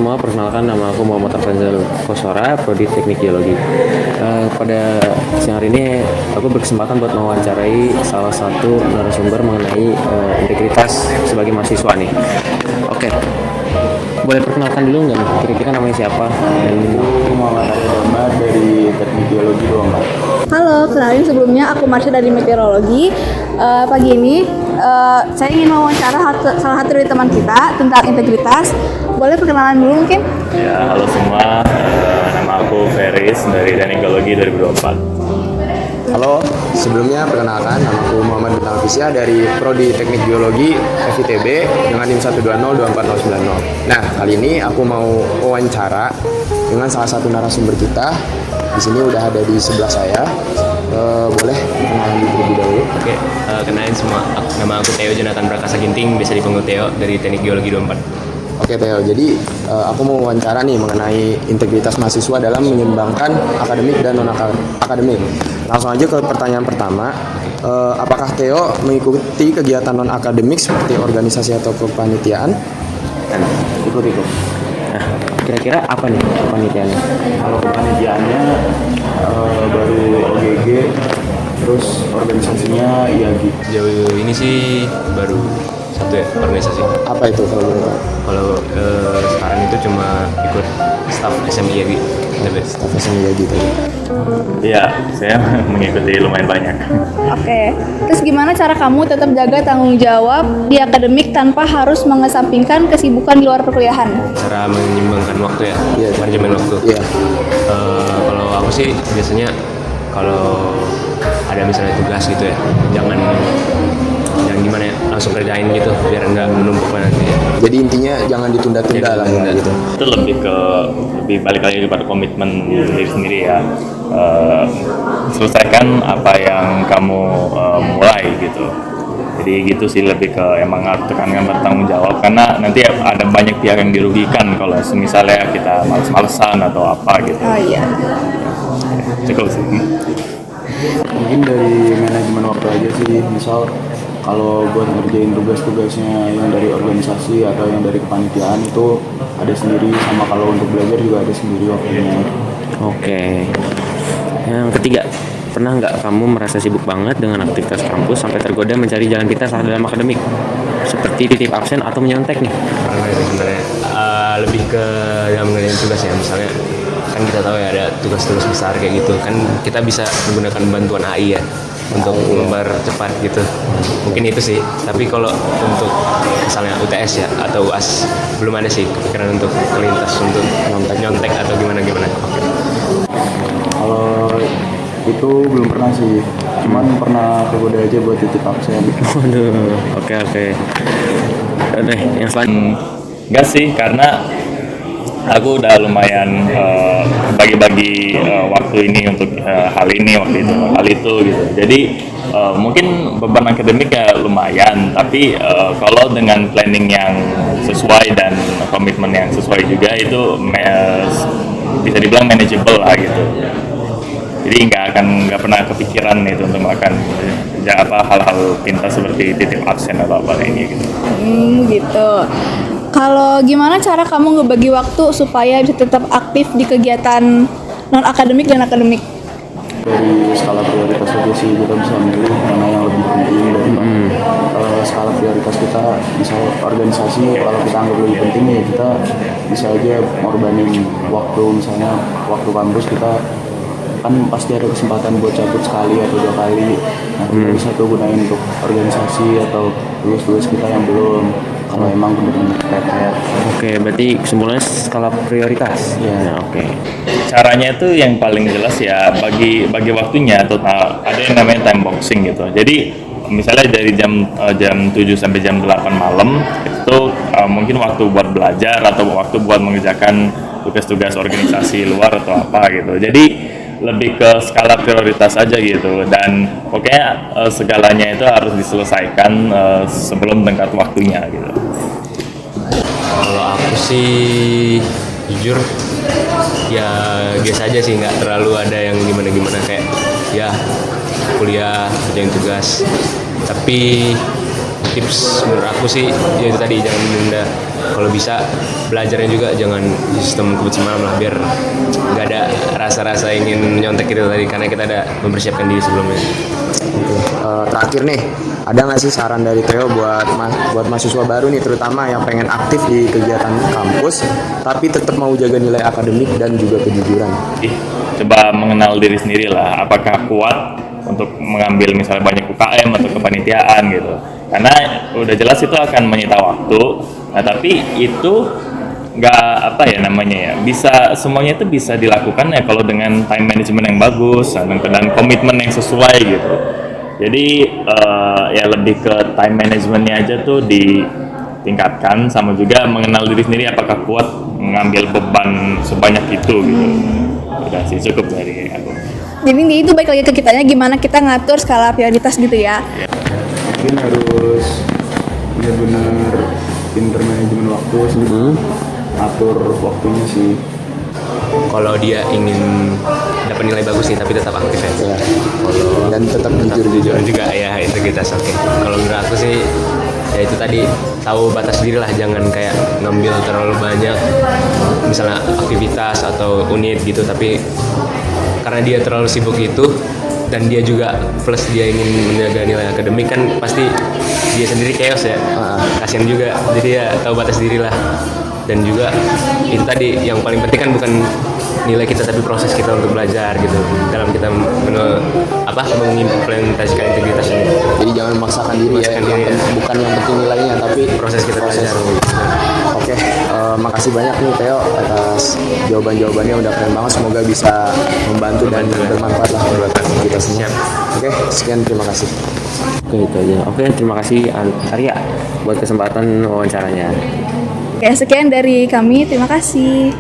semua, perkenalkan nama aku Muhammad Afenzal Kosora, Prodi Teknik Geologi. Pada siang hari ini aku berkesempatan buat mewawancarai salah satu narasumber mengenai integritas sebagai mahasiswa nih. Oke, boleh perkenalkan dulu nggak nih? Kira-kira namanya siapa? Dan Aku Muhammad Ahmad dari Teknik Geologi 24. Halo, kenalin sebelumnya aku Marsha dari Meteorologi. Pagi ini saya ingin mewawancara salah satu dari teman kita tentang integritas. Boleh perkenalan dulu mungkin? Ya, halo semua. Nama aku Feris dari Teknik Geologi 2024. Halo, sebelumnya perkenalkan nama aku Muhammad Bintang Afisya dari Prodi Teknik Geologi FITB dengan NIM 1202490. Nah, kali ini aku mau wawancara dengan salah satu narasumber kita. Di sini udah ada di sebelah saya. Boleh perkenalan diri terlebih dahulu. Oke, kenalin semua. Nama aku Theo Jonathan Prakasa Ginting, bisa dipanggil Theo dari Teknik Geologi 24. Oke Theo, jadi aku mau wawancara nih mengenai integritas mahasiswa dalam menyeimbangkan akademik dan non-akademik. Langsung aja ke pertanyaan pertama. Apakah Theo mengikuti kegiatan non-akademik seperti organisasi atau kepanitiaan? ikut. Nah, kira-kira apa nih kepanitiaannya? Kalau kepanitiaannya baru OGG, terus organisasinya IAGI. Jauh ini sih baru satu ya organisasi. Apa itu kalau boleh tahu? Kalau sekarang itu cuma ikut staff SMI ya gitu. Staff SMI IAGI tadi. Iya, saya mengikuti lumayan banyak. Oke. Terus gimana cara kamu tetap jaga tanggung jawab di akademik tanpa harus mengesampingkan kesibukan di luar perkuliahan? Cara menyeimbangkan waktu ya, Iya. manajemen waktu. Iya. Kalau aku sih biasanya kalau ada misalnya tugas gitu ya, jangan gimana ya, langsung kerjain gitu biar nggak menumpuk nanti. Jadi intinya jangan ditunda-tunda lah ya, gitu. Itu lebih balik lagi kepada komitmen diri sendiri ya. Selesaikan apa yang kamu mulai gitu. Jadi gitu sih, lebih ke emang harus tekankan bertanggung jawab, karena nanti ada banyak pihak yang dirugikan kalau misalnya kita males-malesan atau apa gitu. Oh iya. Cukup sih. Mungkin dari manajemen waktu aja sih, misal kalau buat ngerjain tugas-tugasnya yang dari organisasi atau yang dari kepanitiaan itu ada sendiri, sama kalau untuk belajar juga ada sendiri waktunya. Oke. Yang ketiga, pernah nggak kamu merasa sibuk banget dengan aktivitas kampus sampai tergoda mencari jalan pintas dalam akademik? Seperti titip absen atau menyontek nih? Karena itu sebenarnya lebih ke dalam mengerjakan tugas ya, misalnya kan kita tahu ya ada tugas-tugas besar kayak gitu kan, kita bisa menggunakan bantuan AI ya untuk mempercepat gitu. Mungkin itu sih, tapi kalau untuk misalnya UTS ya atau UAS belum ada sih kepikiran untuk melintas untuk nyontek atau gimana. Kalau itu belum pernah sih, cuman pernah tergoda aja buat titip absen. Waduh, oke. Oke, yang selanjutnya. Enggak sih, karena aku udah lumayan bagi-bagi waktu ini untuk hal ini, waktu itu hal itu gitu. Jadi mungkin beban akademik ya lumayan, tapi kalau dengan planning yang sesuai dan komitmen yang sesuai juga itu bisa dibilang manageable lah gitu. Jadi nggak pernah kepikiran itu untuk melakukan hal-hal pintas seperti titip absen atau apa ini gitu. Gitu. Kalau gimana cara kamu ngebagi waktu supaya bisa tetap aktif di kegiatan non-akademik dan akademik? Dari skala prioritas aja sih kita bisa memilih mana yang lebih penting dari skala prioritas kita. Misal organisasi kalau kita anggap lebih penting ya kita bisa aja ngorbanin waktu, misalnya waktu kampus kita kan pasti ada kesempatan buat cabut sekali atau 2 kali. Nah kita bisa tuh gunain untuk organisasi atau tugas-tugas kita yang belum, kalau emang benar-benar kepepet. Oke, berarti kesimpulannya skala prioritas. Iya. Oke. Caranya itu yang paling jelas ya bagi waktunya, atau ada yang namanya time boxing gitu. Jadi misalnya dari jam 7 sampai jam 8 malam itu mungkin waktu buat belajar atau waktu buat mengerjakan tugas-tugas organisasi luar atau apa gitu. Jadi lebih ke skala prioritas aja gitu, dan pokoknya segalanya itu harus diselesaikan sebelum tenggat waktunya gitu. Kalau aku sih jujur ya biasa aja sih, nggak terlalu ada yang gimana kayak ya kuliah kerjain tugas. Tapi tips menurut aku sih ya itu tadi, jangan menunda kalau bisa belajarnya juga jangan sistem kebut semalam lah, biar nggak ada rasa-rasa ingin nyontek gitu tadi, karena kita ada mempersiapkan diri sebelumnya. Terakhir nih, ada nggak sih saran dari Theo buat mahasiswa baru nih, terutama yang pengen aktif di kegiatan kampus tapi tetap mau jaga nilai akademik dan juga kejujuran? Coba mengenal diri sendiri lah, apakah kuat untuk mengambil misalnya banyak UKM atau kepanitiaan gitu, karena udah jelas itu akan menyita waktu. Nah tapi itu nggak apa ya namanya ya, bisa semuanya itu bisa dilakukan ya kalau dengan time management yang bagus dan komitmen yang sesuai gitu. Jadi ya lebih ke time managementnya aja tuh ditingkatkan, sama juga mengenal diri sendiri apakah kuat mengambil beban sebanyak itu gitu. Udah sih cukup dari aku. Jadi itu baik lagi ke kitanya, gimana kita ngatur skala prioritas gitu ya. Mungkin harus benar-benar pinter manajemen waktu sendiri, atur waktunya sih. Kalau dia ingin dapat nilai bagus nih tapi tetap aktif ya. Kalau Dan tetap jujur juga ya, integritas. Oke. Kalau menurut aku sih ya itu tadi, tahu batas diri lah, jangan kayak ngambil terlalu banyak misalnya aktivitas atau unit gitu, tapi karena dia terlalu sibuk itu dan dia juga plus dia ingin menjaga nilai akademik, kan pasti dia sendiri chaos ya. Kasian juga, jadi ya tahu batas diri lah. Dan juga itu tadi yang paling penting kan bukan nilai kita tapi proses kita untuk belajar gitu dalam kita mengimplementasikan integritas ini. Jadi jangan memaksakan diri ya, bukan yang penting nilainya tapi Proses kita belajar. Oke, makasih banyak nih Theo atas jawaban-jawabannya, udah keren banget. Semoga bisa membantu dan bermanfaat lah buat kita semua. Oke, sekian, terima kasih. Oke, itu aja. Oke, terima kasih Arya buat kesempatan wawancaranya. Oke, sekian dari kami, terima kasih.